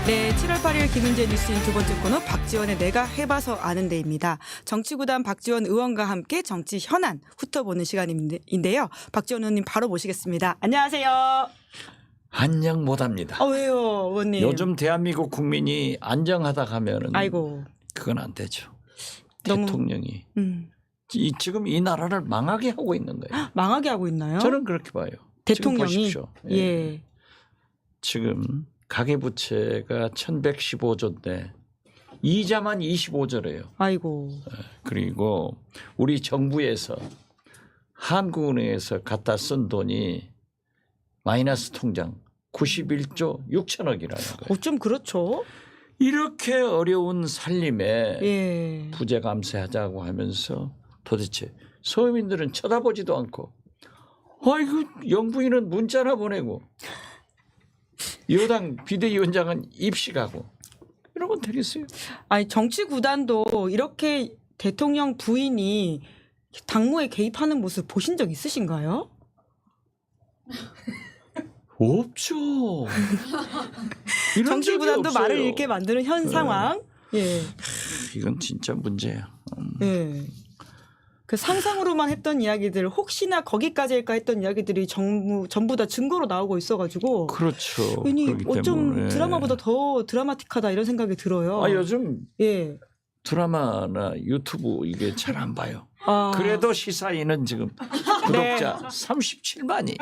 네, 7월 8일 김은재 뉴스인 두 번째 코너 박지원의 내가 해봐서 아는 데입니다. 정치구단 박지원 의원과 함께 정치 현안 훑어보는 시간인데요. 박지원 의원님 바로 모시겠습니다. 안녕하세요. 안녕 못합니다. 왜요, 의원님? 요즘 대한민국 국민이 안정하다 하면은 아이고. 그건 안 되죠. 너무- 대통령이 지금 이 나라를 망하게 하고 있는 거예요. 망하게 하고 있나요? 저는 그렇게 봐요. 대통령이? 지금 보십시오. 예. 지금 가계부채가 1115조인데 이자만 25조래요. 아이고. 그리고 우리 정부에서 한국은행에서 갖다 쓴 돈이 마이너스 통장 91조 6천억이라는 거예요. 좀 그렇죠. 이렇게 어려운 살림에 예. 부재 감세하자고 하면서 도대체 서민들은 쳐다보지도 않고 아이고 영부인은 문자나 보내고 여당 비대위원장은 입식하고 이러면 되겠어요? 아니 정치구단도 이렇게 대통령 부인이 당무에 개입하는 모습 보신 적 있으신가요? 없죠. 이런 정치구단도 적이 말을 없어요. 잃게 만드는 현 상황. 예. 이건 진짜 문제야. 예. 그 상상으로만 했던 이야기들 혹시나 거기까지일까 했던 이야기들이 전부 다 증거로 나오고 있어가지고 그렇죠. 괜히 그렇기 어쩜 때문에. 드라마보다 더 드라마틱하다 이런 생각이 들어요. 요즘 예. 드라마나 유튜브 이게 잘 안 봐요. 아. 그래도 시사인은 지금 구독자 37만이.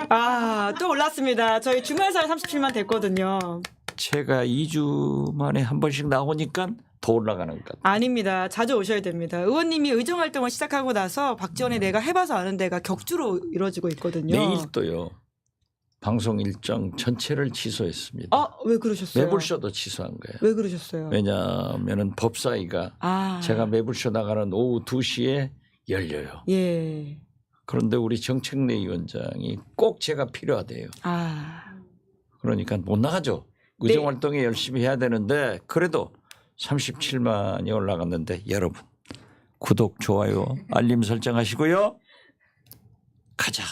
또 올랐습니다. 저희 주말사에 37만 됐거든요. 제가 2주 만에 한 번씩 나오니까 더 올라가는 것 같아요. 아닙니다. 자주 오셔야 됩니다. 의원님이 의정활동을 시작하고 나서 박지원의 내가 해봐서 아는 데가 격주로 이루어지고 있거든요. 내일 또요. 방송 일정 전체를 취소했습니다. 왜 그러셨어요? 매불쇼도 취소한 거예요. 왜 그러셨어요? 왜냐하면 법사위가 제가 매불쇼 나가는 오후 2시에 열려요. 예. 그런데 우리 정책내 위원장이 꼭 제가 필요하대요. 그러니까 못 나가죠. 의정활동에 열심히 해야 되는데 그래도 37만이 올라갔는데 여러분 구독, 좋아요, 알림 설정하시고요. 가자.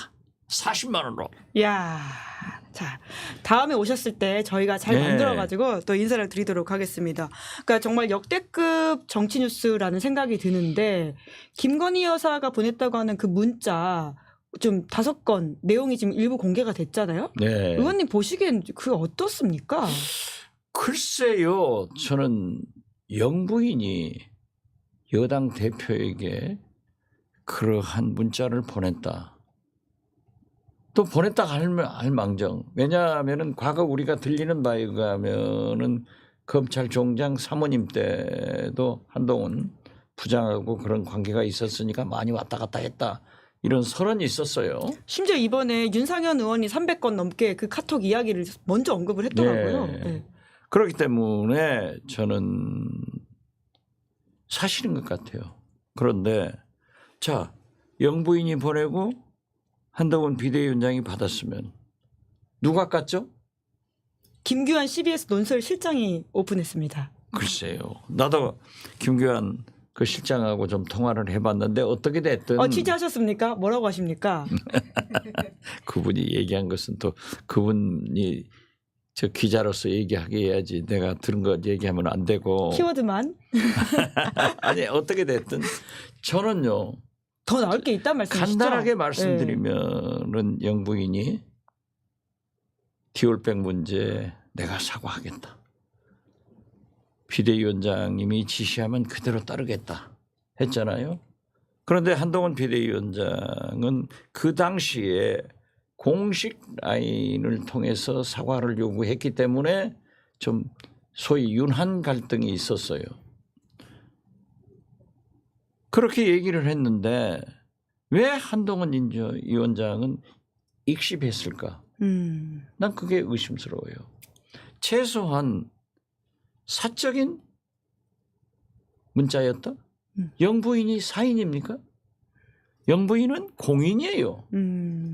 40만 원으로. 야, 자 다음에 오셨을 때 저희가 잘 만들어가지고 또 인사를 드리도록 하겠습니다. 그러니까 정말 역대급 정치 뉴스라는 생각이 드는데 김건희 여사가 보냈다고 하는 그 문자 좀 5건 내용이 지금 일부 공개가 됐잖아요. 네. 의원님 보시기엔 그 어떻습니까? 글쎄요. 저는 영부인이 여당 대표에게 그러한 문자를 보냈다. 또 보냈다 할 망정. 왜냐하면은 과거 우리가 들리는 바에 의하면은 검찰총장 사모님 때도 한동훈 부장하고 그런 관계가 있었으니까 많이 왔다 갔다 했다. 이런 설언이 있었어요. 심지어 이번에 윤상현 의원이 300건 넘게 그 카톡 이야기를 먼저 언급을 했더라고요. 네. 그렇기 때문에 저는 사실인 것 같아요. 그런데 자 영부인이 보내고 한동훈 비대위원장이 받았으면 누가 깠죠? 김규환 CBS 논설 실장이 오픈했습니다. 글쎄요. 나도 김규환 그 실장하고 좀 통화를 해봤는데 어떻게 됐든 취재하셨습니까? 뭐라고 하십니까? 그분이 얘기한 것은 또 그분이 저 기자로서 얘기하게 해야지 내가 들은 거 얘기하면 안 되고 키워드만 아니 어떻게 됐든 저는요 더 나을 게 있단 말씀이시죠? 간단하게 말씀드리면은 영부인이 디올백 문제 내가 사과하겠다. 비대위원장님이 지시하면 그대로 따르겠다 했잖아요. 그런데 한동훈 비대위원장은 그 당시에 공식 라인을 통해서 사과를 요구했기 때문에 좀 소위 윤한 갈등이 있었어요. 그렇게 얘기를 했는데 왜 한동훈 위원장은 익십했을까? 난 그게 의심스러워요. 최소한 사적인 문자였다? 영부인이 사인입니까? 영부인은 공인이에요.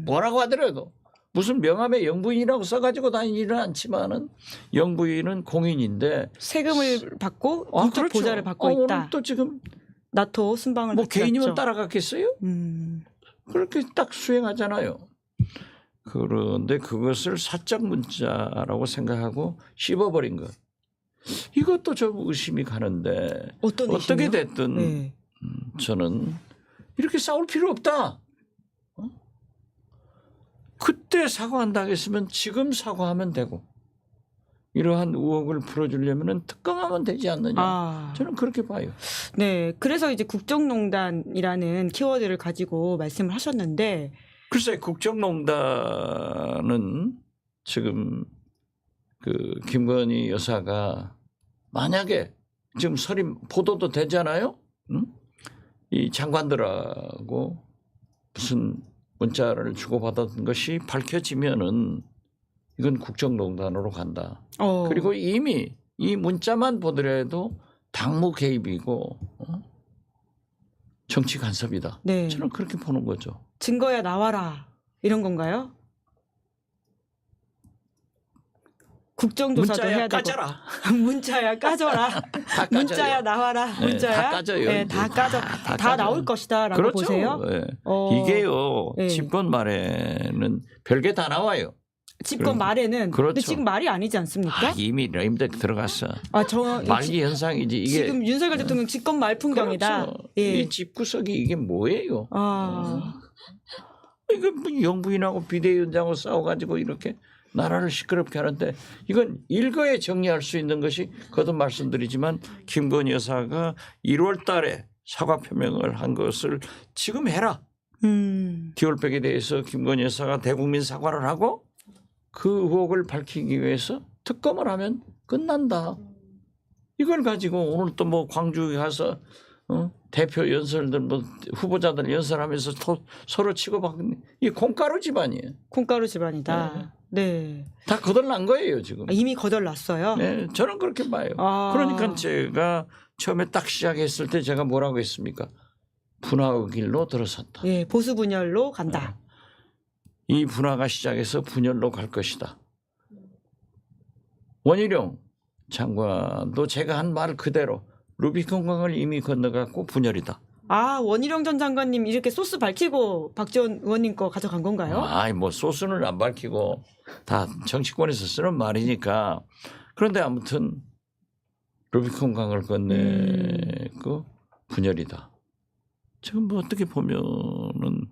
뭐라고 하더라도 무슨 명함에 영부인이라고 써가지고 다니지는 않지만은 영부인은 공인인데 세금을 받고 국적 그렇죠. 보좌를 받고 있다. 오늘 또 지금 나토 순방을 뭐 같이 개인이면 갔죠. 따라갔겠어요? 그렇게 딱 수행하잖아요. 그런데 그것을 사적 문자라고 생각하고 씹어버린 것. 이것도 좀 의심이 가는데 어떤 어떻게 의심이요? 됐든 네. 저는 이렇게 싸울 필요 없다. 그때 사과한다고 했으면 지금 사과하면 되고 이러한 의혹을 풀어주려면 특검하면 되지 않느냐. 아. 저는 그렇게 봐요. 네. 그래서 이제 국정농단이라는 키워드를 가지고 말씀을 하셨는데 글쎄 국정농단은 지금 그 김건희 여사가 만약에 지금 설임 보도도 되잖아요. 응? 이 장관들하고 무슨 문자를 주고받았던 것이 밝혀지면은 이건 국정농단으로 간다. 그리고 이미 이 문자만 보더라도 당무 개입이고 정치 간섭이다. 네. 저는 그렇게 보는 거죠. 증거야 나와라 이런 건가요? 국정조사도 문자야 해야 되고 까져라. 문자야 까져라. 다 까져요. 문자야 나와라. 네, 문자야 다 까져요. 네, 다 까져. 다 나올 것이다라고 그렇죠. 보세요. 네. 어, 이게요. 네. 집권 말에는 별게 다 나와요. 집권 말에는 그렇죠. 근데 지금 말이 아니지 않습니까? 이미 레임덱 들어갔어. 저 말기 현상이지 이게. 지금 윤석열 대통령 집권 말 풍경이다. 그렇죠. 예. 이 집구석이 이게 뭐예요? 이거 뭐 영부인하고 비대위원장하고 싸워가지고 이렇게 나라를 시끄럽게 하는데 이건 일거에 정리할 수 있는 것이 거듭 말씀드리지만 김건희 여사가 1월 달에 사과 표명을 한 것을 지금 해라. 디올백에 대해서 김건희 여사가 대국민 사과를 하고 그 의혹을 밝히기 위해서 특검을 하면 끝난다. 이걸 가지고 오늘 또 뭐 광주에 가서 대표 연설들 뭐 후보자들 연설하면서 서로 치고받는 이 콩가루 집안이에요. 콩가루 집안이다. 네. 다 거덜난 거예요 지금. 이미 거덜났어요. 네, 저는 그렇게 봐요. 아. 그러니까 제가 처음에 딱 시작했을 때 제가 뭐라고 했습니까? 분화의 길로 들어섰다. 예, 보수 분열로 간다. 이 분화가 시작해서 분열로 갈 것이다. 원희룡 장관도 제가 한 말 그대로 루비콘강을 이미 건너갔고 분열이다. 원희룡 전 장관님 이렇게 소스 밝히고 박지원 의원님 거 가져간 건가요? 뭐 소스는 안 밝히고 다 정치권에서 쓰는 말이니까. 그런데 아무튼 루비콘강을 건네고 분열이다. 지금 뭐 어떻게 보면은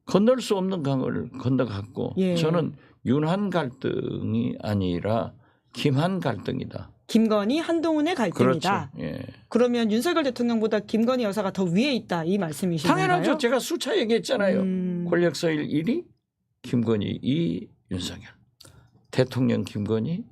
건널 수 없는 강을 건너갔고 예. 저는 윤한 갈등이 아니라 김한 갈등이다. 김건희 한동훈의 갈등이다. 그렇죠. 예. 그러면 윤석열 대통령보다 김건희 여사가 더 위에 있다 이 말씀이신 건가요? 당연하죠. 제가 수차 얘기했잖아요. 권력서열 1위 김건희 2위 윤석열. 대통령 김건희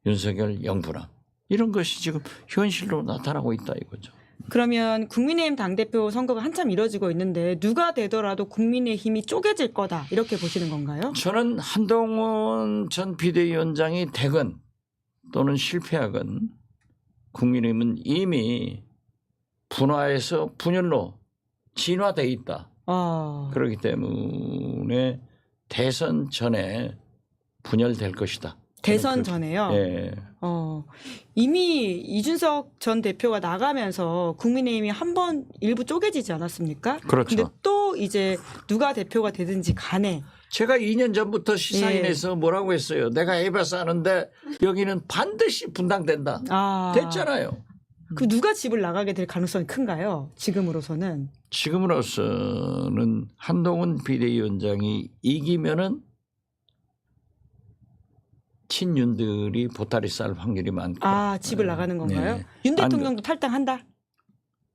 윤석열 영부남. 이런 것이 지금 현실로 나타나고 있다 이거죠. 그러면 국민의힘 당대표 선거가 한참 이뤄지고 있는데 누가 되더라도 국민의힘이 쪼개질 거다 이렇게 보시는 건가요? 저는 한동훈 전 비대위원장이 되건 또는 실패하건 국민의힘은 이미 분화에서 분열로 진화돼 있다. 그렇기 때문에 대선 전에 분열될 것이다. 대선 전에요? 예. 이미 이준석 전 대표가 나가면서 국민의힘이 한 번 일부 쪼개지지 않았습니까? 그렇죠. 근데 또 이제 누가 대표가 되든지 간에 제가 2년 전부터 시사인에서 뭐라고 했어요. 내가 해봐서 아는데 여기는 반드시 분당된다. 됐잖아요. 그 누가 집을 나가게 될 가능성이 큰가요? 지금으로서는. 지금으로서는 한동훈 비대위원장이 이기면은 친윤들이 보따리 쌀 확률이 많고. 집을 나가는 건가요? 네. 윤 대통령도 탈당한다?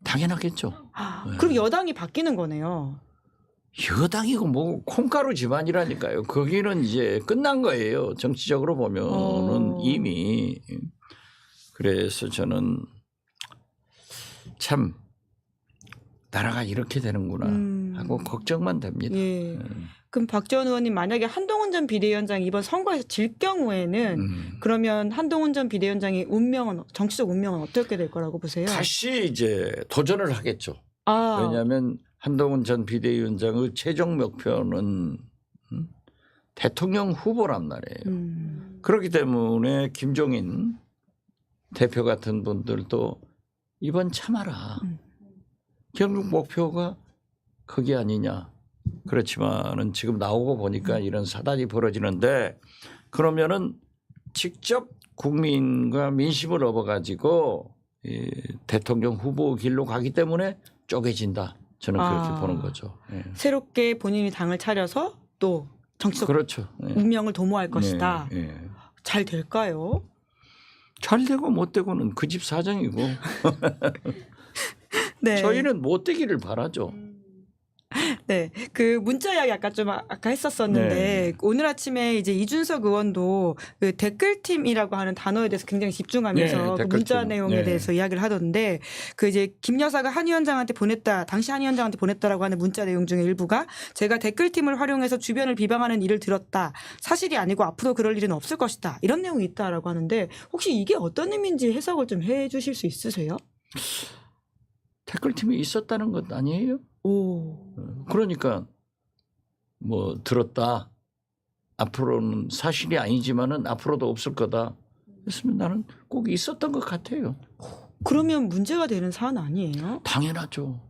당연하겠죠. 그럼 여당이 바뀌는 거네요. 여당이고 뭐 콩가루 집안이라니까요. 거기는 이제 끝난 거예요. 정치적으로 보면은 이미. 그래서 저는 참 나라가 이렇게 되는구나 하고 걱정만 됩니다. 예. 그럼 박지원 의원님 만약에 한동훈 전 비대위원장이 이번 선거에서 질 경우에는 그러면 한동훈 전 비대위원장의 운명은 정치적 운명은 어떻게 될 거라고 보세요? 다시 이제 도전을 하겠죠. 왜냐하면 한동훈 전 비대위원장의 최종 목표는 대통령 후보란 말이에요. 그렇기 때문에 김종인 대표 같은 분들도 이번 참아라. 결국 목표가 그게 아니냐. 그렇지만은 지금 나오고 보니까 이런 사단이 벌어지는데 그러면은 직접 국민과 민심을 얻어가지고 대통령 후보 길로 가기 때문에 쪼개진다. 저는 그렇게 보는 거죠. 예. 새롭게 본인이 당을 차려서 또 정치적 그렇죠. 예. 운명을 도모할 것이다. 예. 잘 될까요? 잘 되고 못 되고는 그 집 사정이고 네. 저희는 못 되기를 바라죠. 네, 그 문자 이야기 아까 했었었는데 네. 오늘 아침에 이제 이준석 의원도 그 댓글팀이라고 하는 단어에 대해서 굉장히 집중하면서 네, 그 댓글팀. 문자 내용에 네. 대해서 이야기를 하던데 그 이제 김 여사가 한 위원장한테 보냈다, 당시 한 위원장한테 보냈다라고 하는 문자 내용 중에 일부가 제가 댓글팀을 활용해서 주변을 비방하는 일을 들었다. 사실이 아니고 앞으로 그럴 일은 없을 것이다. 이런 내용이 있다라고 하는데 혹시 이게 어떤 의미인지 해석을 좀 해주실 수 있으세요? 댓글팀이 있었다는 것 아니에요? 오, 그러니까 뭐 들었다. 앞으로는 사실이 아니지만은 앞으로도 없을 거다. 그랬으면 나는 꼭 있었던 것 같아요. 그러면 문제가 되는 사안 아니에요? 당연하죠.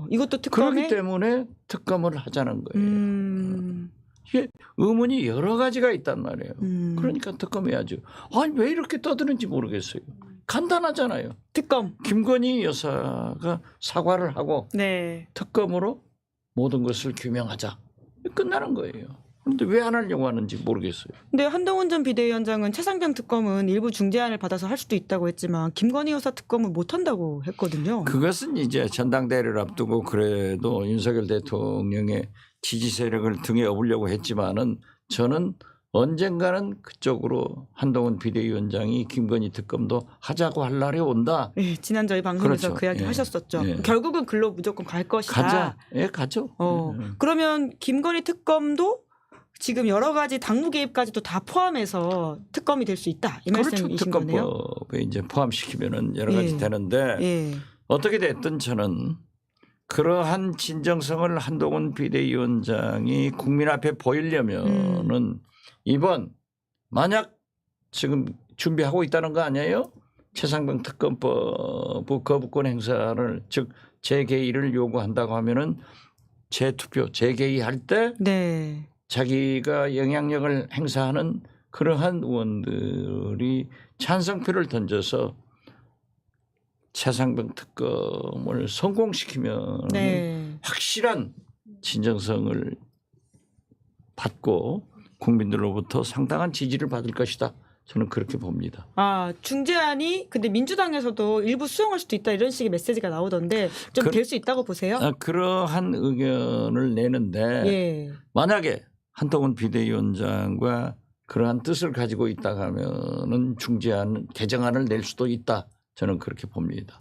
이것도 특검에 그렇기 때문에 특검을 하자는 거예요. 이게 의문이 여러 가지가 있단 말이에요. 그러니까 특검해야죠. 아니 왜 이렇게 떠드는지 모르겠어요. 간단하잖아요. 특검. 김건희 여사가 사과를 하고 네. 특검으로 모든 것을 규명하자. 끝나는 거예요. 그런데 왜 안 하려고 하는지 모르겠어요. 근데 한동훈 전 비대위원장은 최상병 특검은 일부 중재안을 받아서 할 수도 있다고 했지만 김건희 여사 특검은 못 한다고 했거든요. 그것은 이제 전당대회를 앞두고 그래도 윤석열 대통령의 지지 세력을 등에 업으려고 했지만은 저는 언젠가는 그쪽으로 한동훈 비대위원장이 김건희 특검도 하자고 할 날이 온다. 네, 지난 저희 방송에서 그렇죠. 그 이야기 예. 하셨었죠. 예. 결국은 글로 무조건 갈 것이다. 가자. 예, 가죠. 그러면 김건희 특검도 지금 여러 가지 당무 개입까지도 다 포함해서 특검이 될 수 있다. 이 그렇죠. 말씀이신 거네요. 특검법에 이제 포함시키면은 여러 가지 예. 되는데 예. 어떻게 됐든 저는 그러한 진정성을 한동훈 비대위원장이 국민 앞에 보이려면은 이번 만약 지금 준비하고 있다는 거 아니에요? 최상병 특검법 거부권 행사를 즉 재개의를 요구한다고 하면은 재투표 재개의할 때 네. 자기가 영향력을 행사하는 그러한 의원들이 찬성표를 던져서 최상병 특검을 성공시키면 네. 확실한 진정성을 받고 국민들로부터 상당한 지지를 받을 것이다. 저는 그렇게 봅니다. 중재안이 근데 민주당에서도 일부 수용할 수도 있다 이런 식의 메시지가 나오던데 좀 될 수 있다고 보세요? 그러한 의견을 내는데 예. 만약에 한동훈 비대위원장과 그러한 뜻을 가지고 있다 하면은 중재안 개정안을 낼 수도 있다. 저는 그렇게 봅니다.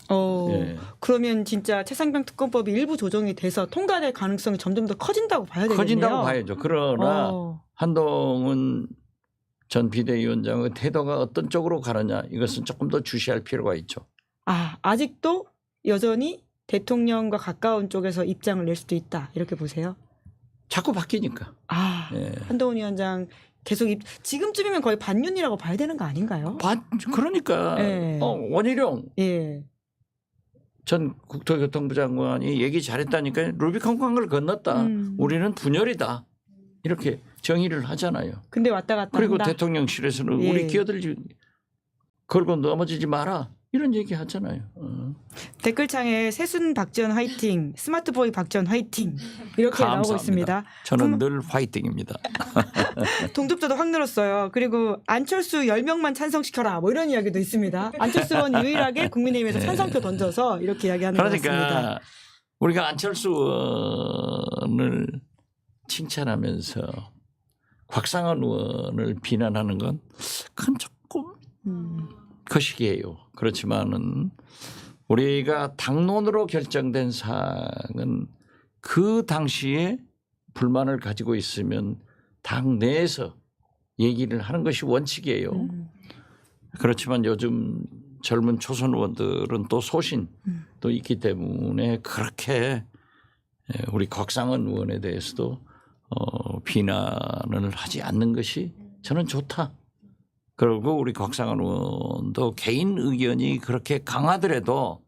예. 그러면 진짜 최상병 특검법이 일부 조정이 돼서 통과될 가능성이 점점 더 커진다고 봐야 되겠네요. 커진다고 봐야죠. 그러나 한동훈 전 비대위원장의 태도가 어떤 쪽으로 가느냐 이것은 조금 더 주시할 필요가 있죠. 아직도 여전히 대통령과 가까운 쪽에서 입장을 낼 수도 있다 이렇게 보세요? 자꾸 바뀌니까. 예. 한동훈 위원장 계속 지금쯤이면 거의 반윤이라고 봐야 되는 거 아닌가요? 그러니까 예. 원희룡 예. 전 국토교통부 장관이 얘기 잘했다니까 루비콘강을 건넜다. 우리는 분열이다. 이렇게 정의를 하잖아요. 근데 왔다 갔다 그리고 한다. 대통령실에서는 예. 우리 끼어들지 걸고 넘어지지 마라. 이런 얘기 하잖아요. 댓글창에 세순 박지원 화이팅, 스마트보이 박지원 화이팅 이렇게 감사합니다. 나오고 있습니다. 저는 늘 화이팅입니다. 동접자도 확 늘었어요. 그리고 안철수 10명만 찬성시켜라 뭐 이런 이야기도 있습니다. 안철수 의원 유일하게 국민의힘에서 찬성표 던져서 이렇게 이야기하는 것 같습니다. 그러니까 우리가 안철수 의원을 칭찬하면서 곽상원 의원을 비난하는 건 그건 조금 거시기해요. 그렇지만은 우리가 당론으로 결정된 사항은 그 당시에 불만을 가지고 있으면 당 내에서 얘기를 하는 것이 원칙이에요. 그렇지만 요즘 젊은 초선 의원들은 또 소신도 있기 때문에 그렇게 우리 곽상원 의원에 대해서도 비난을 하지 않는 것이 저는 좋다. 그리고 우리 곽상원 의원도 개인 의견이 그렇게 강하더라도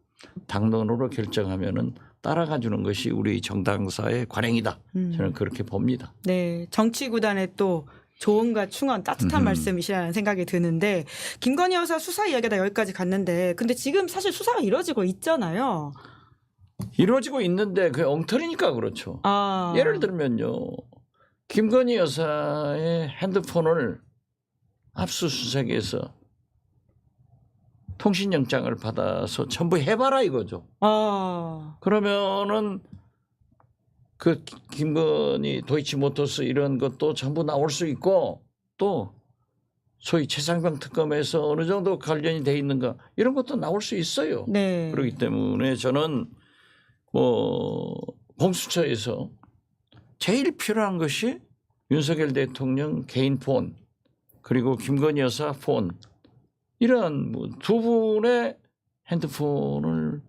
당론으로 결정하면은 따라가 주는 것이 우리 정당사의 관행이다. 저는 그렇게 봅니다. 네, 정치 구단에 또 조언과 충언 따뜻한 말씀이시라는 생각이 드는데 김건희 여사 수사 이야기가 여기까지 갔는데 근데 지금 사실 수사가 이루어지고 있잖아요. 이루어지고 있는데 그게 엉터리니까 그렇죠. 아. 예를 들면요. 김건희 여사의 핸드폰을 압수수색해서 통신영장을 받아서 전부 해봐라 이거죠. 아. 그러면은 그 김건희 도이치모터스 이런 것도 전부 나올 수 있고 또 소위 최상병 특검에서 어느 정도 관련이 돼 있는가 이런 것도 나올 수 있어요. 네. 그렇기 때문에 저는 공수처에서 제일 필요한 것이 윤석열 대통령 개인 폰 그리고 김건희 여사 폰 이런 두 분의 핸드폰을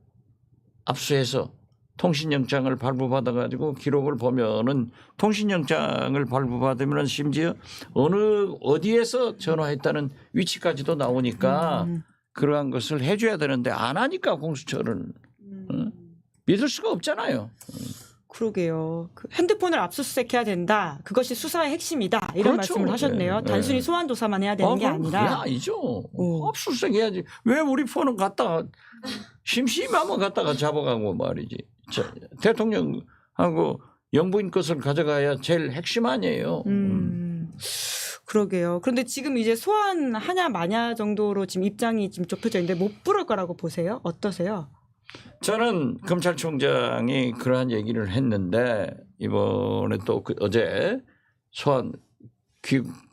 압수해서 통신영장을 발부받아 가지고 기록을 보면은 통신영장을 발부받으면 심지어 어디에서 전화했다는 위치까지도 나오니까 그러한 것을 해줘야 되는데 안 하니까 공수처를 믿을 수가 없잖아요. 그러게요. 그 핸드폰을 압수수색해야 된다. 그것이 수사의 핵심이다. 이런 그렇죠. 말씀을 하셨네요. 네. 단순히 소환 조사만 해야 되는 게 그건 그게 아니라. 아니죠. 오. 압수수색해야지. 왜 우리 폰은 갖다가 심심하면 갖다가 잡아가고 말이지. 대통령하고 영부인 것을 가져가야 제일 핵심 아니에요. 그러게요. 그런데 지금 이제 소환하냐 마냐 정도로 지금 입장이 지금 좁혀져 있는데 못 부를 거라고 보세요? 어떠세요? 저는 검찰총장이 그러한 얘기를 했는데 이번에 또 어제 소환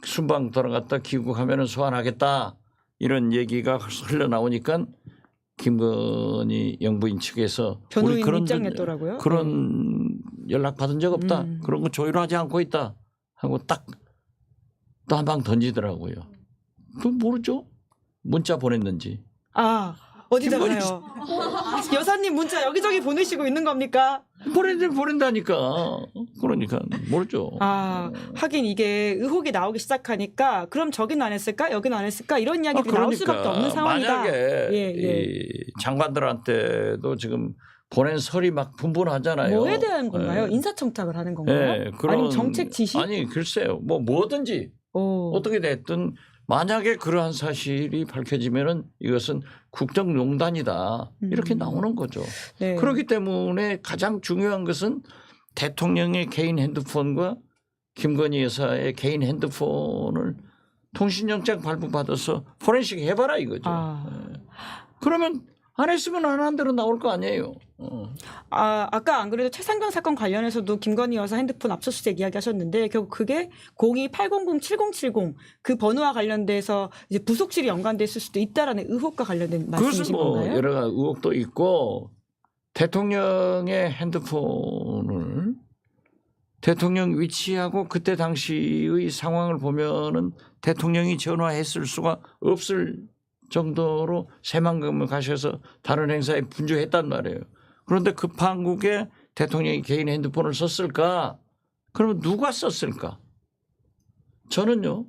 순방 돌아갔다 귀국하면은 소환하겠다 이런 얘기가 흘러나오니까 김건희 영부인 측에서 변호인 우리 그런 입장이었더라고요. 그런 연락 받은 적 없다. 그런 거 조율하지 않고 있다 하고 딱 또 한 방 던지더라고요. 또 모르죠. 문자 보냈는지. 아 어디다가요? 여사님 문자 여기저기 보내시고 있는 겁니까? 보낸다니까. 그러니까 모르죠. 아 하긴 이게 의혹이 나오기 시작하니까 그럼 저긴 안 했을까? 여긴 안 했을까? 이런 이야기들이 나올 수밖에 없는 상황이다. 만약에 예. 이 장관들한테도 지금 보낸 설이 막 분분하잖아요. 뭐에 대한 건가요? 예. 인사청탁을 하는 건가요? 예, 아니면 정책 지시? 아니 글쎄요. 뭐든지 어떻게 됐든 만약에 그러한 사실이 밝혀지면은 이것은 국정농단이다 이렇게 나오는 거죠. 네. 그렇기 때문에 가장 중요한 것은 대통령의 개인 핸드폰과 김건희 여사의 개인 핸드폰을 통신영장 발부받아서 포렌식 해봐라 이거죠. 그러면 안 했으면 안 한 대로 나올 거 아니에요. 아까 안 그래도 최상병 사건 관련해서도 김건희 여사 핸드폰 압수수색 이야기하셨는데 결국 그게 02-800-7070 그 번호와 관련돼서 이제 부속실이 연관됐을 수도 있다라는 의혹과 관련된 말씀이신 그것은 건가요? 여러 가지 의혹도 있고 대통령의 핸드폰을 대통령 위치하고 그때 당시의 상황을 보면은 대통령이 전화했을 수가 없을 정도로 새만금을 가셔서 다른 행사에 분주했단 말이에요. 그런데 급한국에 대통령이 개인 핸드폰을 썼을까? 그러면 누가 썼을까? 저는요.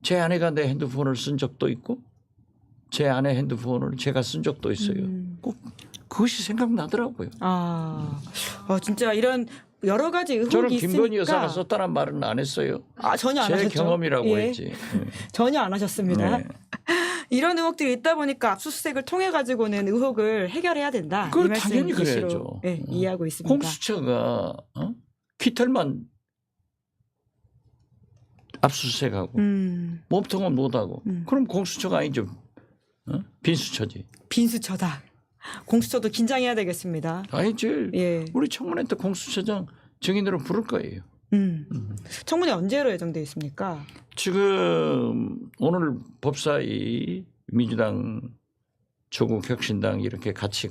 제 아내가 내 핸드폰을 쓴 적도 있고 제 아내 핸드폰을 제가 쓴 적도 있어요. 꼭 그것이 생각나더라고요. 진짜 이런 여러 가지 의혹이 저는 있으니까. 김건희 여사가 썼다는 말은 안 했어요. 전혀 안 제 하셨죠. 경험이라고 예. 했지. 전혀 안 하셨습니다. 네. 이런 의혹들이 있다 보니까 압수수색을 통해 가지고는 의혹을 해결해야 된다. 그걸 이 말씀 당연히 이시로, 그래야죠. 네, 이해하고 있습니다. 공수처가 깃털만 압수수색하고 몸통은 못하고 그럼 공수처가 아니죠. 빈수처지. 빈수처다. 공수처도 긴장해야 되겠습니다. 아니지. 예. 우리 청문회 때 공수처장 증인으로 부를 거예요. 청문회 언제로 예정되어 있습니까? 지금 오늘 법사위 민주당 조국 혁신당 이렇게 같이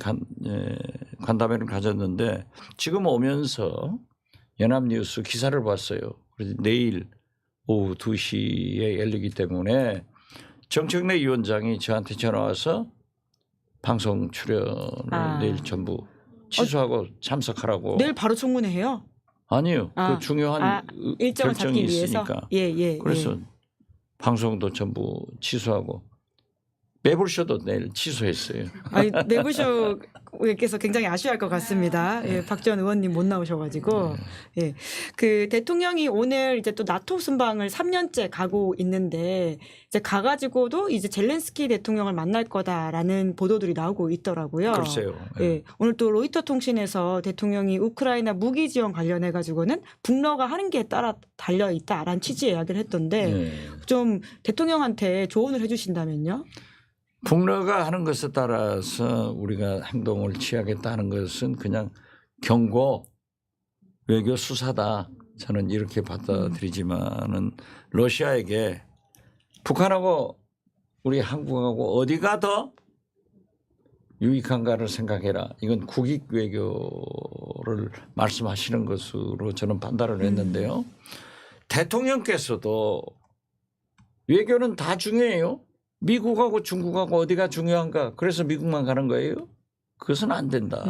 간담회를 가졌는데 지금 오면서 연합뉴스 기사를 봤어요. 그래서 내일 오후 2시에 열리기 때문에 정청래 위원장이 저한테 전화 와서 방송 출연을 내일 전부 취소하고 참석하라고. 내일 바로 청문회 해요? 아니요. 그 중요한 일정을 결정이 잡기 위해서? 있으니까. 예. 그래서 방송도 전부 취소하고 매불쇼도 내일 취소했어요. 아니, 내부쇼께서 굉장히 아쉬워할 것 같습니다. 예, 박지원 의원님 못 나오셔가지고. 예. 그 대통령이 오늘 이제 또 나토 순방을 3년째 가고 있는데 이제 가가지고도 이제 젤렌스키 대통령을 만날 거다라는 보도들이 나오고 있더라고요. 글쎄요. 예. 오늘 또 로이터 통신에서 대통령이 우크라이나 무기 지원 관련해가지고는 북러가 하는 게 따라 달려 있다라는 취지의 이야기를 했던데 네. 좀 대통령한테 조언을 해주신다면요? 북러가 하는 것에 따라서 우리가 행동을 취하겠다 하는 것은 그냥 경고 외교 수사다. 저는 이렇게 받아들이지만은 러시아에게 북한하고 우리 한국하고 어디가 더 유익한가를 생각해라. 이건 국익 외교를 말씀하시는 것으로 저는 판단을 했는데요. 대통령께서도 외교는 다 중요해요. 미국하고 중국하고 어디가 중요한가? 그래서 미국만 가는 거예요? 그것은 안 된다.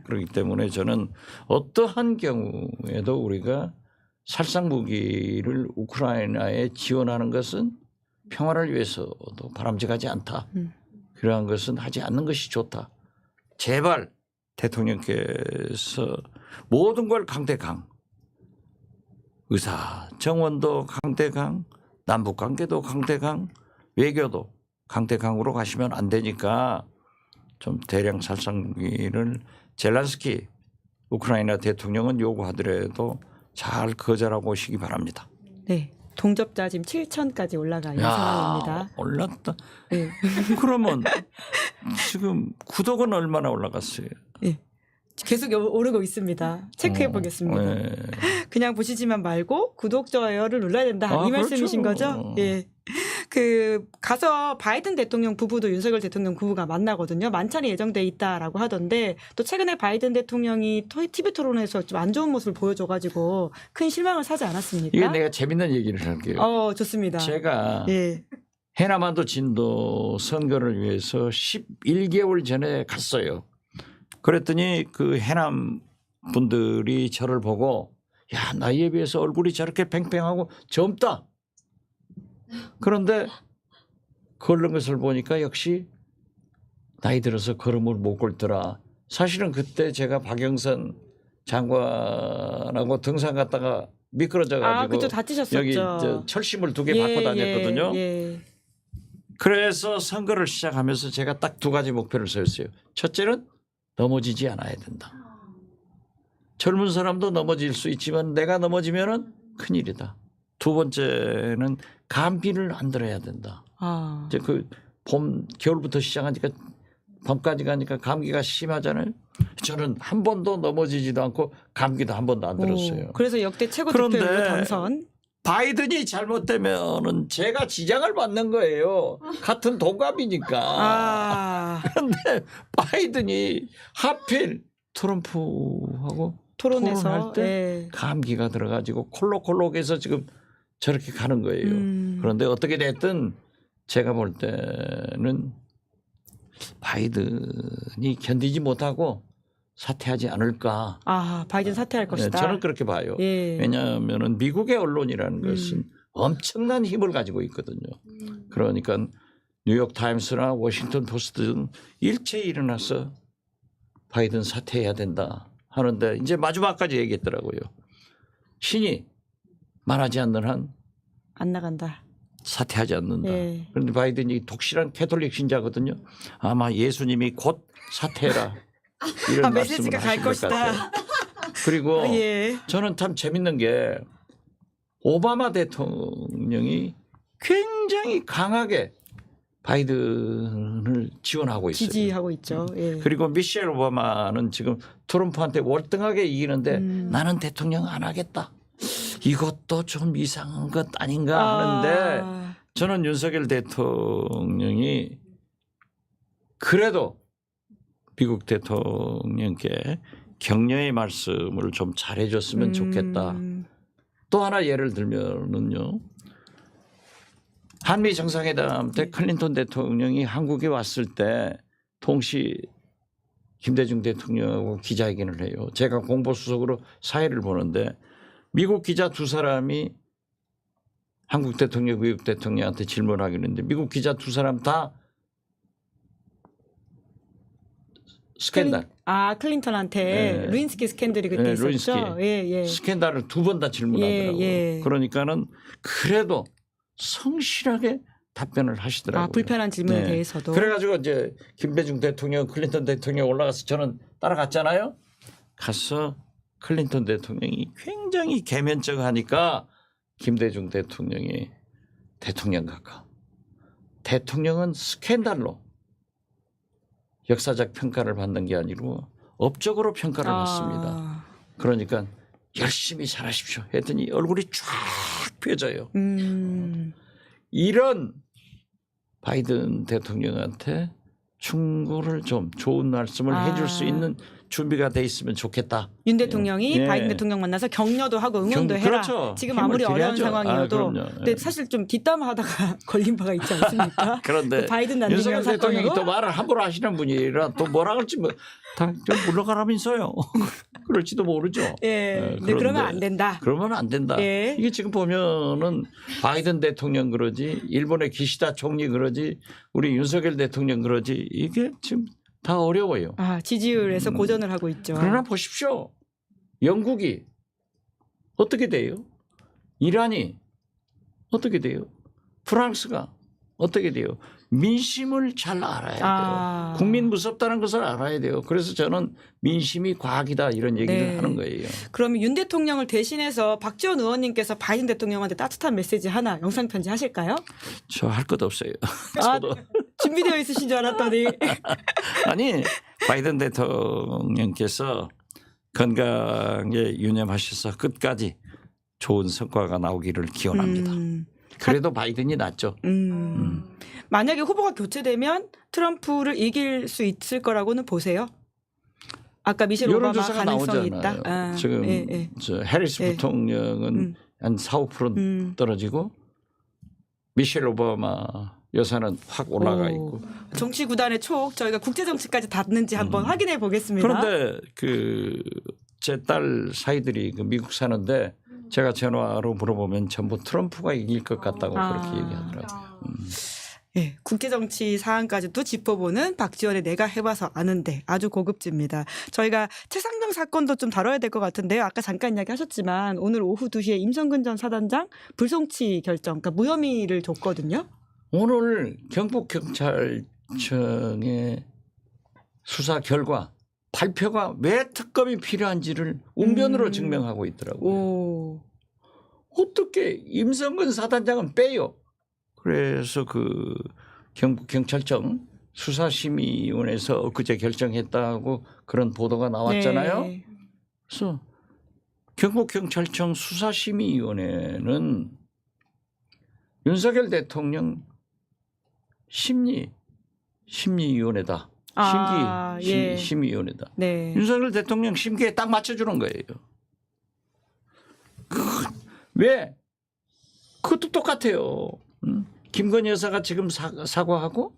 그렇기 때문에 저는 어떠한 경우에도 우리가 살상 무기를 우크라이나에 지원하는 것은 평화를 위해서도 바람직하지 않다. 그러한 것은 하지 않는 것이 좋다. 제발 대통령께서 모든 걸 강대강, 의사 정원도 강대강, 남북 관계도 강대강, 외교도 강대강으로 가시면 안 되니까 좀 대량 살상무기를 젤란스키 우크라이나 대통령은 요구하더라도 잘 거절하고 오시기 바랍니다. 네. 동접자 지금 7천까지 올라가 있는 상황입니다. 올랐다. 네. 그러면 지금 구독은 얼마나 올라갔어요? 네. 계속 오르고 있습니다. 체크해 보겠습니다. 네. 그냥 보시지만 말고 구독, 좋아요를 눌러야 된다. 이 그렇죠. 말씀이신 거죠? 예. 그 가서 바이든 대통령 부부도 윤석열 대통령 부부가 만나거든요. 만찬이 예정돼 있다라고 하던데 또 최근에 바이든 대통령이 TV 토론에서 좀 안 좋은 모습을 보여줘가지고 큰 실망을 사지 않았습니까? 이게 내가 재밌는 얘기를 할게요. 좋습니다. 제가 예. 해남한도 진도 선거를 위해서 11개월 전에 갔어요. 그랬더니 그 해남 분들이 저를 보고 야, 나이에 비해서 얼굴이 저렇게 팽팽하고 젊다. 그런데 걸는 것을 보니까 역시 나이 들어서 걸음을 못 걷더라. 사실은 그때 제가 박영선 장관하고 등산 갔다가 미끄러져 가지고 그때 다치셨었죠. 여기 철심을 2개 받고 다녔거든요. 예. 그래서 선거를 시작하면서 제가 딱 2가지 목표를 세웠어요. 첫째는 넘어지지 않아야 된다. 젊은 사람도 넘어질 수 있지만 내가 넘어지면은 큰일이다. 2번째는 감기를 안 들어야 된다. 이제 그 겨울부터 시작하니까 봄까지 가니까 감기가 심하잖아요. 저는 한 번도 넘어지지도 않고 감기도 한 번도 안 들었어요. 그래서 역대 최고 득표율로 당선. 바이든이 잘못되면은 제가 지장을 받는 거예요. 같은 동갑이니까. 그런데 바이든이 하필 트럼프하고 토론에서 토론할 때 감기가 들어가지고 콜록콜록해서 지금 저렇게 가는 거예요. 그런데 어떻게 됐든 제가 볼 때는 바이든이 견디지 못하고 사퇴하지 않을까. 바이든 사퇴할 것이다. 저는 그렇게 봐요. 왜냐하면 미국의 언론이라는 것은 엄청난 힘을 가지고 있거든요. 그러니까 뉴욕 타임스나 워싱턴 포스트 등 일체에 일어나서 바이든 사퇴해야 된다 하는데 이제 마지막까지 얘기했더라고요. 신이 말하지 않는 한 안 나간다. 사퇴하지 않는다. 그런데 바이든이 독실한 캐톨릭 신자거든요. 아마 예수님이 곧 사퇴해라. 이런 메시지가 갈 것이다. 그리고 저는 참 재밌는 게 오바마 대통령이 굉장히 강하게 바이든을 지원하고 있어요. 지지하고 있죠. 그리고 미셸 오바마는 지금 트럼프한테 월등하게 이기는데 나는 대통령 안 하겠다. 이것도 좀 이상한 것 아닌가 하는데 저는 윤석열 대통령이 그래도 미국 대통령께 격려의 말씀을 좀 잘해줬으면 좋겠다. 또 하나 예를 들면은요. 한미 정상회담 때 클린턴 대통령이 한국에 왔을 때 동시 김대중 대통령하고 기자회견을 해요. 제가 공보수석으로 사회를 보는데 미국 기자 2사람이 한국 대통령, 미국 대통령한테 질문하기로 했는데 미국 기자 2사람 다 스캔들. 클린턴한테 예. 루인스키 스캔들이 그때 예, 있었죠. 루인스키. 예. 스캔들을 2번 다 질문하더라고요. 예. 그러니까는 그래도 성실하게 답변을 하시더라고요. 불편한 질문에 네. 대해서도. 그래가지고 이제 김대중 대통령, 클린턴 대통령 올라가서 저는 따라갔잖아요. 가서 클린턴 대통령이 굉장히 개면적 하니까 김대중 대통령이 대통령 가까. 대통령은 스캔들로 역사적 평가를 받는 게 아니고 업적으로 평가를 받습니다. 그러니까 열심히 잘하십시오 했더니 얼굴이 쫙 펴져요. 이런 바이든 대통령한테 충고를 좀 좋은 말씀을 해줄 수 있는 준비가 돼 있으면 좋겠다. 윤 대통령이 예. 바이든 대통령 만나서 격려도 하고 응원도 해라. 그렇죠. 지금 힘을 아무리 어려운 드려야죠. 상황이어도 그럼요. 근데 사실 좀 뒷담화하다가 걸린 바가 있지 않습니까? 그런데 그 바이든 윤석열 난징형 대통령이 사건으로 또 말을 함부로 하시는 분이라 또 뭐라 그럴지 다좀 물러가라면서요. 그럴지도 모르죠. 예. 근데 그러면 안 된다. 그러면 안 된다. 예. 이게 지금 보면은 바이든 대통령 그러지, 일본의 기시다 총리 그러지, 우리 윤석열 대통령 그러지, 이게 지금 다 어려워요. 지지율에서 고전을 하고 있죠. 그러나 보십시오. 영국이 어떻게 돼요? 이란이 어떻게 돼요? 프랑스가 어떻게 돼요? 민심을 잘 알아야 돼요. 국민 무섭다는 것을 알아야 돼요. 그래서 저는 민심이 과학이다 이런 얘기를 하는 거예요. 그러면 윤 대통령을 대신해서 박지원 의원님께서 바이든 대통령한테 따뜻한 메시지 하나 영상 편지 하실까요? 저 할 것 없어요. 저도 준비되어 있으신 줄 알았더니. 아니 바이든 대통령께서 건강에 유념하셔서 끝까지 좋은 성과가 나오기를 기원합니다. 그래도 바이든이 낫죠. 만약에 후보가 교체되면 트럼프를 이길 수 있을 거라고는 보세요? 아까 미셸 오바마 여론조사가 가능성이 나오잖아요. 있다. 지금 저 해리스 부통령은 한 4~5% 떨어지고 미셸 오바마 여사는 확 올라가 있고. 정치 구단의 촉 저희가 국제 정치까지 닿는지 한번 확인해 보겠습니다. 그런데 제 딸 사이들이 미국 사는데 제가 전화로 물어보면 전부 트럼프가 이길 것 같다고 그렇게 얘기하더라고요. 예, 국제 정치 사안까지도 짚어보는 박지원의 내가 해봐서 아는데 아주 고급집니다. 저희가 최상병 사건도 좀 다뤄야 될 것 같은데요. 아까 잠깐 이야기하셨지만 오늘 오후 2시에 임성근 전 사단장 불송치 결정, 그러니까 무혐의를 줬거든요. 오늘 경북경찰청의 수사 결과 발표가 왜 특검이 필요한지를 웅변으로 증명하고 있더라고요. 어떻게 임성근 사단장은 빼요. 그래서 경북경찰청 수사심의위원회에서 엊그제 결정했다고 그런 보도가 나왔잖아요. 네. 그래서 경북경찰청 수사심의위원회는 윤석열 대통령 심리위원회다. 심의위원회다. 네. 윤석열 대통령 심기에 딱 맞춰주는 거예요. 왜? 그것도 똑같아요. 김건희 여사가 지금 사과하고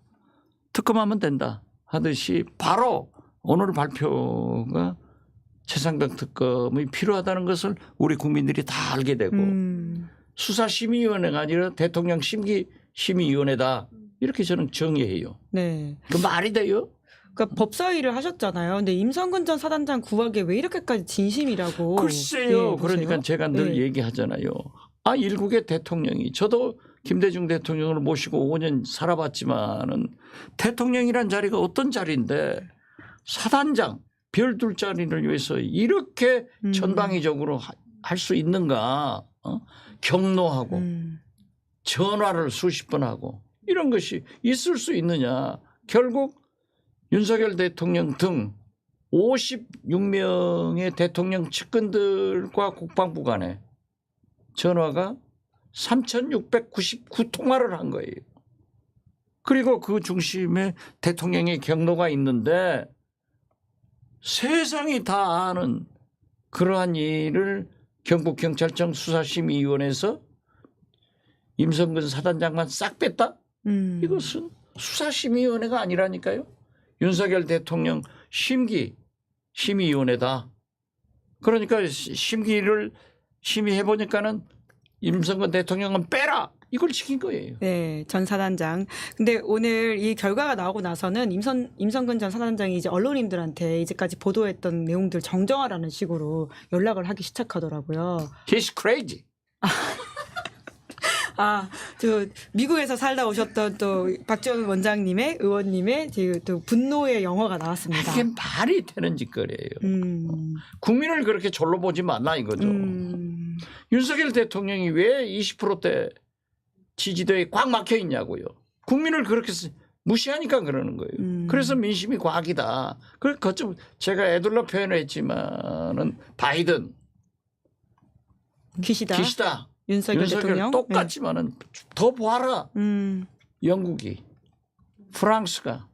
특검하면 된다 하듯이 바로 오늘 발표가 최상병 특검이 필요하다는 것을 우리 국민들이 다 알게 되고 수사심의위원회가 아니라 대통령 심의위원회다 이렇게 저는 정의해요. 네. 그 말이 돼요? 그러니까 법사위를 하셨잖아요. 근데 임성근 전 사단장 구하기에 왜 이렇게까지 진심이라고? 글쎄요. 그러니까 제가 늘 얘기하잖아요. 일국의 대통령이 저도 김대중 대통령을 모시고 5년 살아봤지만은 대통령이란 자리가 어떤 자리인데 사단장 별둘 자리를 위해서 이렇게 전방위적으로 할 수 있는가? 경로하고 전화를 수십 번 하고 이런 것이 있을 수 있느냐? 결국 윤석열 대통령 등 56명의 대통령 측근들과 국방부 간에 전화가 3,699통화를 한 거예요. 그리고 그 중심에 대통령의 경로가 있는데 세상이 다 아는 그러한 일을 경북경찰청 수사심의위원회에서 임성근 사단장만 싹 뺐다? 이것은 수사심의위원회가 아니라니까요. 윤석열 대통령 심의위원회다. 그러니까 심의를 심의해 보니까는 임성근 대통령은 빼라 이걸 시킨 거예요. 네, 전 사단장. 근데 오늘 이 결과가 나오고 나서는 임성근 전 사단장이 이제 언론인들한테 이제까지 보도했던 내용들 정정하라는 식으로 연락을 하기 시작하더라고요. He's crazy. 아, 저 미국에서 살다 오셨던 또 박지원 원장님의 의원님의 또 분노의 영어가 나왔습니다. 이게 말이 되는 짓거리예요. 국민을 그렇게 졸로 보지 말라 이거죠. 윤석열 대통령이 왜 20%대 지지도에 꽉 막혀 있냐고요. 국민을 그렇게 무시하니까 그러는 거예요. 그래서 민심이 과학이다. 그좀 제가 애둘러 표현을 했지만은 바이든 기시다. 윤석열 대통령 똑같지만은 더 봐라. 영국이, 프랑스가,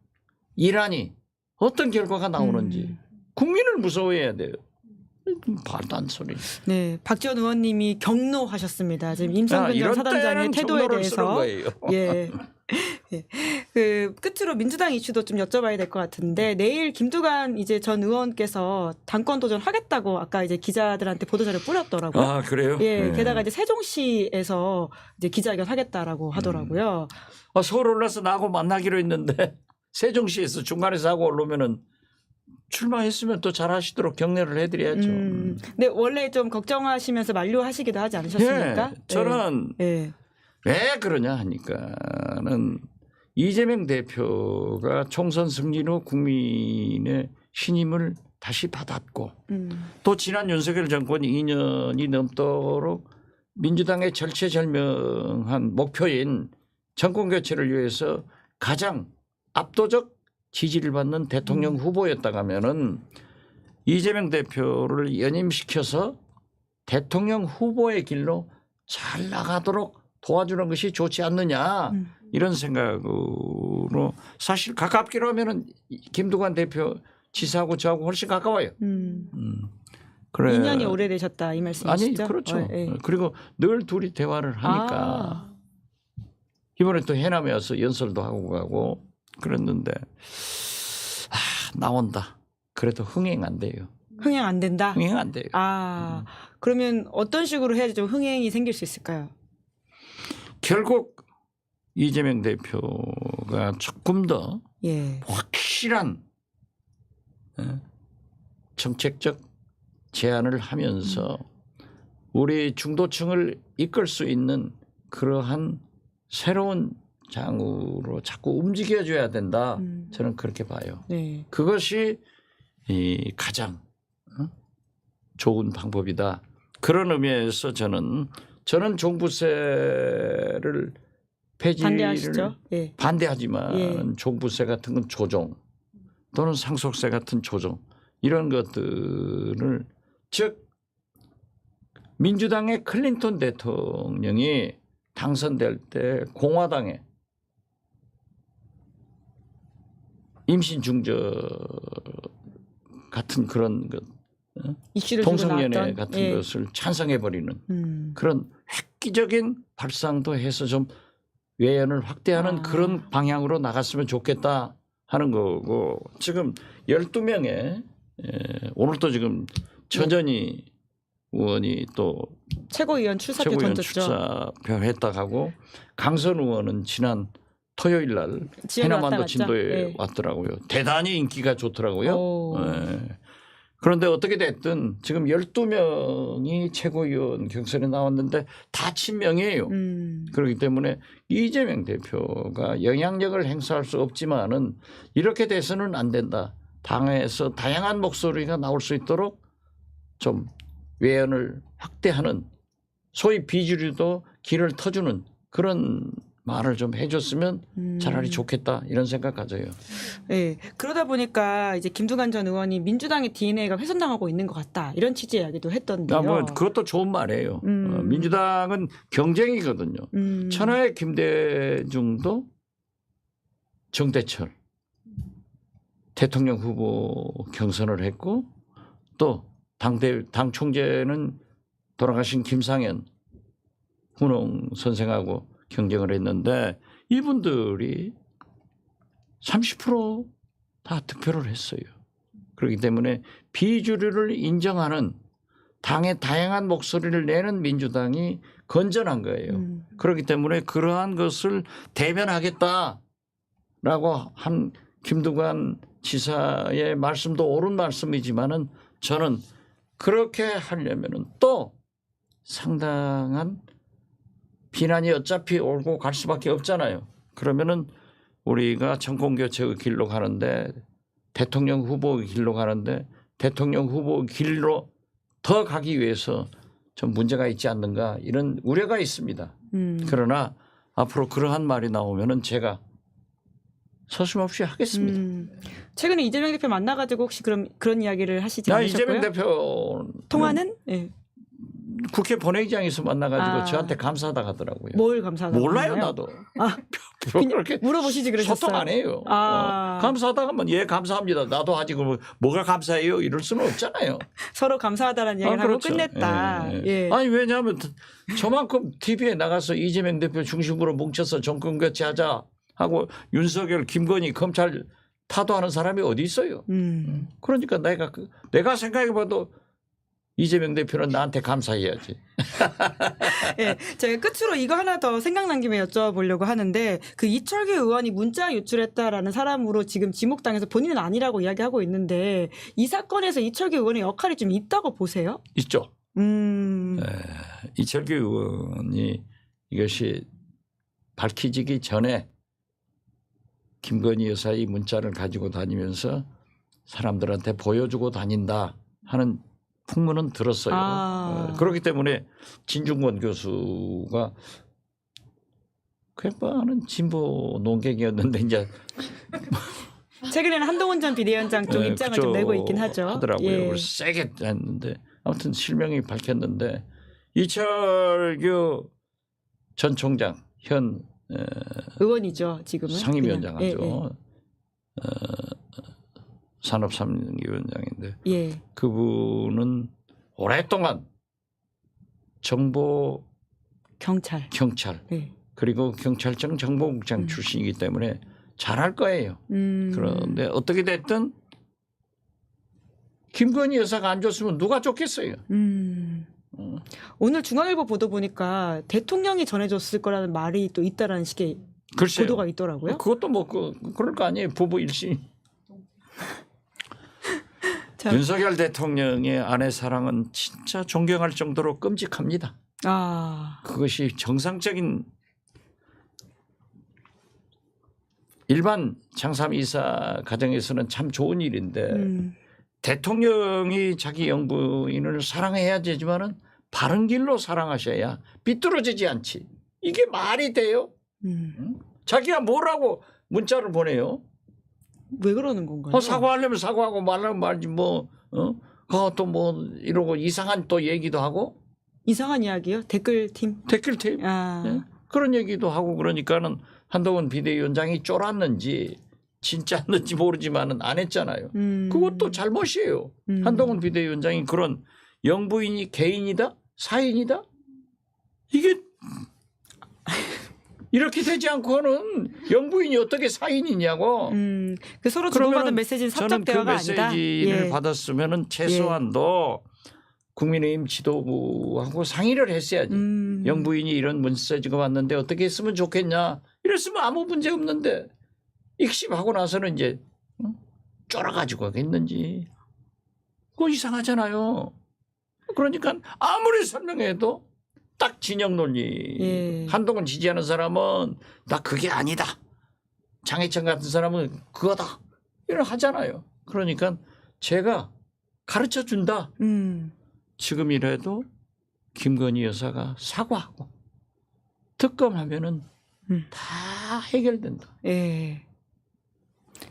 이란이 어떤 결과가 나오는지 국민을 무서워해야 돼요. 말도 안 소리. 네, 박지원 의원님이 경로하셨습니다. 지금 임성근 전 사단장의 태도에 대해서. 예. 예. 그 끝으로 민주당 이슈도 좀 여쭤봐야 될 것 같은데 내일 김두관 이제 전 의원께서 당권 도전하겠다고 아까 이제 기자들한테 보도자료 뿌렸더라고요. 아 그래요? 예. 네. 게다가 이제 세종시에서 이제 기자회견 하겠다라고 하더라고요. 서울 올라서 나하고 만나기로 했는데 세종시에서 중간에서 하고 올라오면은 출마했으면 또 잘하시도록 격려를 해드려야죠. 근데 원래 좀 걱정하시면서 만류하시기도 하지 않으셨습니까? 예, 저는 예. 왜 그러냐 하니까는 이재명 대표가 총선 승리 후 국민의 신임을 다시 받았고 또 지난 윤석열 정권 2년이 넘도록 민주당의 절체절명한 목표인 정권 교체를 위해서 가장 압도적 지지를 받는 대통령 후보였다고 하면은 이재명 대표를 연임시켜서 대통령 후보의 길로 잘 나가도록 도와주는 것이 좋지 않느냐 이런 생각으로 사실 가깝기로 하면은 김두관 대표 지사하고 저하고 훨씬 가까워요. 그래. 2년이 오래되셨다 이 말씀이시죠? 아니 그렇죠. 예. 그리고 늘 둘이 대화를 하니까 이번에 또 해남에 와서 연설도 하고 가고 그랬는데 나온다. 그래도 흥행 안 돼요. 흥행 안 된다? 흥행 안 돼요. 그러면 어떤 식으로 해야지 좀 흥행이 생길 수 있을까요? 결국 이재명 대표가 조금 더 확실한 정책적 제안을 하면서 우리 중도층을 이끌 수 있는 그러한 새로운 장으로 자꾸 움직여줘야 된다. 저는 그렇게 봐요. 네. 그것이 가장 좋은 방법이다. 그런 의미에서 저는 종부세를 폐지를 반대하시죠? 예. 반대하지만 종부세 같은 건 조정 또는 상속세 같은 조정 이런 것들을 즉 민주당의 클린턴 대통령이 당선될 때 공화당에 임신 중저 같은 그런 것 동성연애 같은 것을 찬성해버리는 그런 획기적인 발상도 해서 좀 외연을 확대하는 그런 방향으로 나갔으면 좋겠다 하는 거고 지금 12명의 오늘도 지금 전전희 의원이 또 최고위원 출사표 던졌죠. 출사표 했다 하고 강선 의원은 지난 토요일 날 해남완도 진도에 왔더라고요. 대단히 인기가 좋더라고요. 그런데 어떻게 됐든 지금 12명이 최고위원 경선에 나왔는데 다 친명이에요. 그렇기 때문에 이재명 대표가 영향력을 행사할 수 없지만은 이렇게 돼서는 안 된다. 당에서 다양한 목소리가 나올 수 있도록 좀 외연을 확대하는 소위 비주류도 길을 터주는 그런 말을 좀 해줬으면 차라리 좋겠다 이런 생각 가져요. 네, 그러다 보니까 이제 김두관 전 의원이 민주당의 DNA가 훼손당하고 있는 것 같다 이런 취지의 이야기도 했던데요. 뭐 그것도 좋은 말이에요. 민주당은 경쟁이거든요. 천하의 김대중도 정대철 대통령 후보 경선을 했고 또 당 총재는 돌아가신 김상현 훈홍 선생하고 경쟁을 했는데 이분들이 30% 다 득표를 했어요. 그렇기 때문에 비주류를 인정하는 당의 다양한 목소리를 내는 민주당이 건전한 거예요. 그렇기 때문에 그러한 것을 대변하겠다라고 한 김두관 지사의 말씀도 옳은 말씀이지만은 저는 그렇게 하려면은 또 상당한 비난이 어차피 오고 갈 수밖에 없잖아요. 그러면은 우리가 정권교체의 길로 가는데 대통령 후보의 길로 가는데 대통령 후보의 길로 더 가기 위해서 좀 문제가 있지 않는가 이런 우려가 있습니다. 그러나 앞으로 그러한 말이 나오면은 제가 서슴없이 하겠습니다. 최근에 이재명 대표 만나가지고 혹시 그런 이야기를 하시지 나 않으셨고요? 이재명 대표 통화는? 네. 국회 본회의장에서 만나가지고 아. 저한테 감사하다 하더라고요. 뭘 감사하다고 몰라요 하나요? 나도. 아, 그렇게 물어보시지 그러셨어요. 소통 안 해요. 아. 감사하다 하면 예 감사합니다. 나도 하지 그러면 뭐가 감사해요 이럴 수는 없잖아요. 서로 감사하다라는 이야기를 하고 그렇죠. 끝냈다. 예, 예. 예. 아니 왜냐하면 저만큼 TV에 나가서 이재명 대표 중심으로 뭉쳐서 정권 교체하자 하고 윤석열, 김건희 검찰 타도하는 사람이 어디 있어요. 그러니까 내가 생각해봐도 이재명 대표는 나한테 감사해야지. 예, 제가 끝으로 이거 하나 더 생각난 김에 여쭤보려고 하는데 그 이철규 의원이 문자 유출했다라는 사람으로 지금 지목당해서 본인은 아니라고 이야기하고 있는데 이 사건에서 이철규 의원의 역할이 좀 있다고 보세요? 있죠. 이철규 의원이 이것이 밝혀지기 전에 김건희 여사의 문자를 가지고 다니면서 사람들한테 보여주고 다닌다 하는 풍문은 들었어요. 그렇기 때문에 진중권 교수가 그야말로 진보 논객이었는데 이제 최근에는 한동훈 전 비대위원장 쪽 입장을 좀 내고 있긴 하죠. 하더라고요. 예. 그래서 세게 했는데 아무튼 실명이 밝혔는데 이철규 전 총장 현 의원이죠 지금은 상임위원장 예, 하죠. 산업상임위원장인데 예. 그분은 오랫동안 정보 경찰 예. 그리고 경찰청 정보국장 출신이기 때문에 잘할 거예요. 그런데 어떻게 됐든 김건희 여사가 안 줬으면 누가 줬겠어요. 오늘 중앙일보 보도 보니까 대통령이 전해줬을 거라는 말이 또 있다라는 식의 글쎄요. 보도가 있더라고요. 그것도 뭐 그럴 거 아니에요. 부부 일신. 참. 윤석열 대통령의 아내 사랑은 진짜 존경할 정도로 끔찍합니다. 그것이 정상적인 일반 장삼이사 가정에서는 참 좋은 일인데 대통령이 자기 영부인을 사랑해야 되지만은 바른 길로 사랑하셔야 삐뚤어지지 않지. 이게 말이 돼요? 자기가 뭐라고 문자를 보내요? 왜 그러는 건가요? 사과하려면 사과하고 말하면 말지 뭐 또 뭐 이러고 이상한 또 얘기도 하고 이상한 이야기요? 댓글팀? 댓글팀 예? 그런 얘기도 하고 그러니까는 한동훈 비대위원장이 쫄았는지 진짜였는지 모르지만은 안 했잖아요. 그것도 잘못이에요. 한동훈 비대위원장이 그런 영부인이 개인이다? 사인이다? 이게 이렇게 되지 않고는 영부인이 어떻게 사인이냐고. 그 서로 주고받은 메시지는 사적 대화가 아니다. 저는 그 메시지를 예. 받았으면은 최소한도 국민의힘 지도부하고 상의를 했어야지. 영부인이 이런 메시지가 왔는데 어떻게 했으면 좋겠냐. 이랬으면 아무 문제 없는데 익십하고 나서는 이제 쫄아가지고 하겠는지. 그거 이상하잖아요. 그러니까 아무리 설명해도 딱 진영 논리. 예. 한동훈 지지하는 사람은 나 그게 아니다. 장해찬 같은 사람은 그거다. 이런 하잖아요. 그러니까 제가 가르쳐 준다. 지금이라도 김건희 여사가 사과하고 특검하면은 다 해결된다. 예.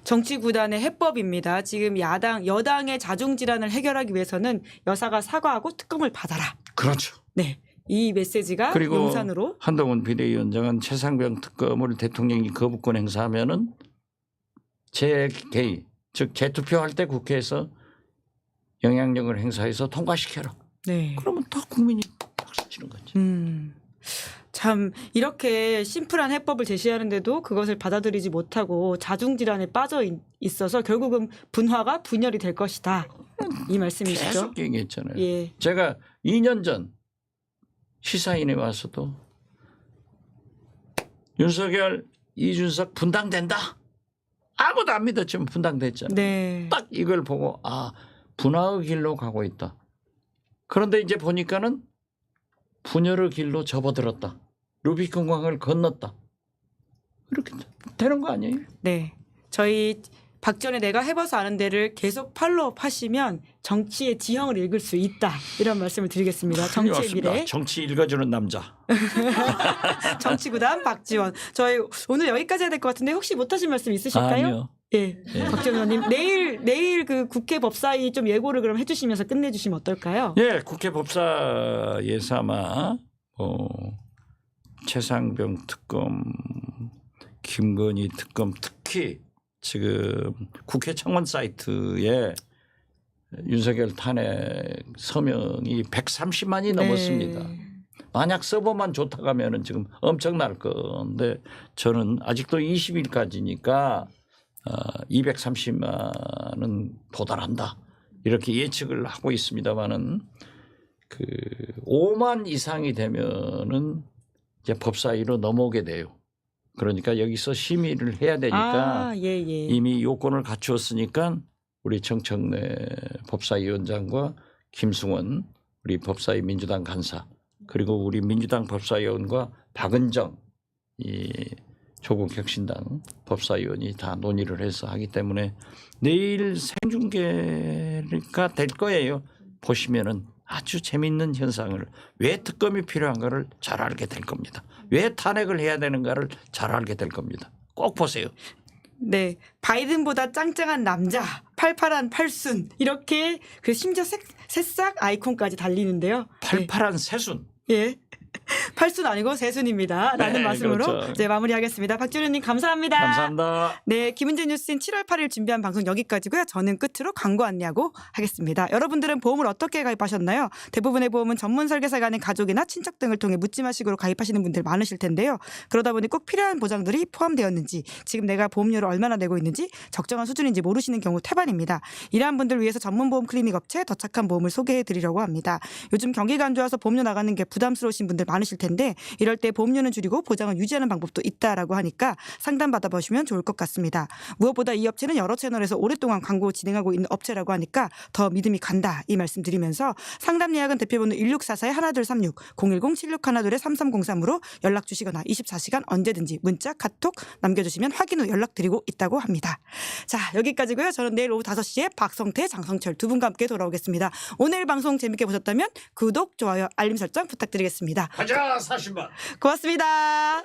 정치 구단의 해법입니다. 지금 여당의 자중 질환을 해결하기 위해서는 여사가 사과하고 특검을 받아라. 그렇죠. 네. 이 메시지가 그리고 용산으로 한동훈 비대위원장은 최상병 특검을 대통령이 거부권 행사하면은 제 개의 즉 재투표할 때 국회에서 영향력을 행사해서 통과시켜라. 네. 그러면 다 국민이 박수 치는 거지. 참 이렇게 심플한 해법을 제시하는데도 그것을 받아들이지 못하고 자중질환에 빠져 있어서 결국은 분화가 분열이 될 것이다. 이 말씀이시죠? 계속 얘기했잖아요. 예. 제가 2년 전 시사인에 와서도 윤석열, 이준석 분당된다. 아무도 안 믿었지만 분당됐잖아요. 네. 딱 이걸 보고 분화의 길로 가고 있다. 그런데 이제 보니까는 분열의 길로 접어들었다. 루비콘강을 건넜다. 이렇게 되는 거 아니에요? 네. 저희 박지원의 내가 해봐서 아는 데를 계속 팔로우업 하시면 정치의 지형을 읽을 수 있다. 이런 말씀을 드리겠습니다. 정치의 맞습니다. 미래. 정치 읽어주는 남자. 정치구단 박지원. 저희 오늘 여기까지 해야 될 것 같은데 혹시 못하신 말씀 있으실까요? 아니요. 예. 박지원 의원님 내일 그 국회 법사위 좀 예고를 그럼 해주시면서 끝내주시면 어떨까요? 예, 국회 법사위에서 아마 최상병 특검, 김건희 특검 특히 지금 국회 청원 사이트에 윤석열 탄핵 서명이 130만이 넘었습니다. 만약 서버만 좋다고 하면은 지금 엄청날 건데 저는 아직도 20일까지니까 230만은 도달한다. 이렇게 예측을 하고 있습니다만은 그 5만 이상이 되면은 이제 법사위로 넘어오게 돼요. 그러니까 여기서 심의를 해야 되니까 예. 이미 요건을 갖추었으니까 우리 정청래 법사위원장과 김승원 우리 법사위 민주당 간사 그리고 우리 민주당 법사위원과 박은정 이 조국혁신당 법사위원이 다 논의를 해서 하기 때문에 내일 생중계가 될 거예요. 보시면은 아주 재밌는 현상을 왜 특검이 필요한가를 잘 알게 될 겁니다. 왜 탄핵을 해야 되는가를 잘 알게 될 겁니다. 꼭 보세요. 네, 바이든보다 짱짱한 남자, 팔팔한 팔순 이렇게 그 심지어 새싹 아이콘까지 달리는데요. 팔팔한 새순. 예. 팔순 아니고 새순입니다. 라는 네, 말씀으로 그렇죠. 이제 마무리하겠습니다. 박지원님 감사합니다. 감사합니다. 네, 김은재 뉴스인 7월 8일 준비한 방송 여기까지고요. 저는 끝으로 광고 안내하고 하겠습니다. 여러분들은 보험을 어떻게 가입하셨나요? 대부분의 보험은 전문 설계사가 아닌 가족이나 친척 등을 통해 묻지마식으로 가입하시는 분들 많으실 텐데요. 그러다 보니 꼭 필요한 보장들이 포함되었는지 지금 내가 보험료를 얼마나 내고 있는지 적정한 수준인지 모르시는 경우 태반입니다. 이러한 분들 위해서 전문 보험 클리닉 업체 더 착한 보험을 소개해 드리려고 합니다. 요즘 경기가 안 좋아서 보험료 나가는 게 부담스러우신 분들 많으실 텐데 이럴 때 보험료는 줄이고 보장을 유지하는 방법도 있다라고 하니까 상담 받아보시면 좋을 것 같습니다. 무엇보다 이 업체는 여러 채널에서 오랫동안 광고 진행하고 있는 업체라고 하니까 더 믿음이 간다 이 말씀 드리면서 상담 예약은 대표번호 1644-1236 010-7612-3303으로 연락 주시거나 24시간 언제든지 문자 카톡 남겨주시면 확인 후 연락드리고 있다고 합니다. 자 여기까지고요. 저는 내일 오후 5시에 박성태 장성철 두 분과 함께 돌아오겠습니다. 오늘 방송 재밌게 보셨다면 구독 좋아요 알림 설정 부탁드리겠습니다. 가자 40만. 고맙습니다.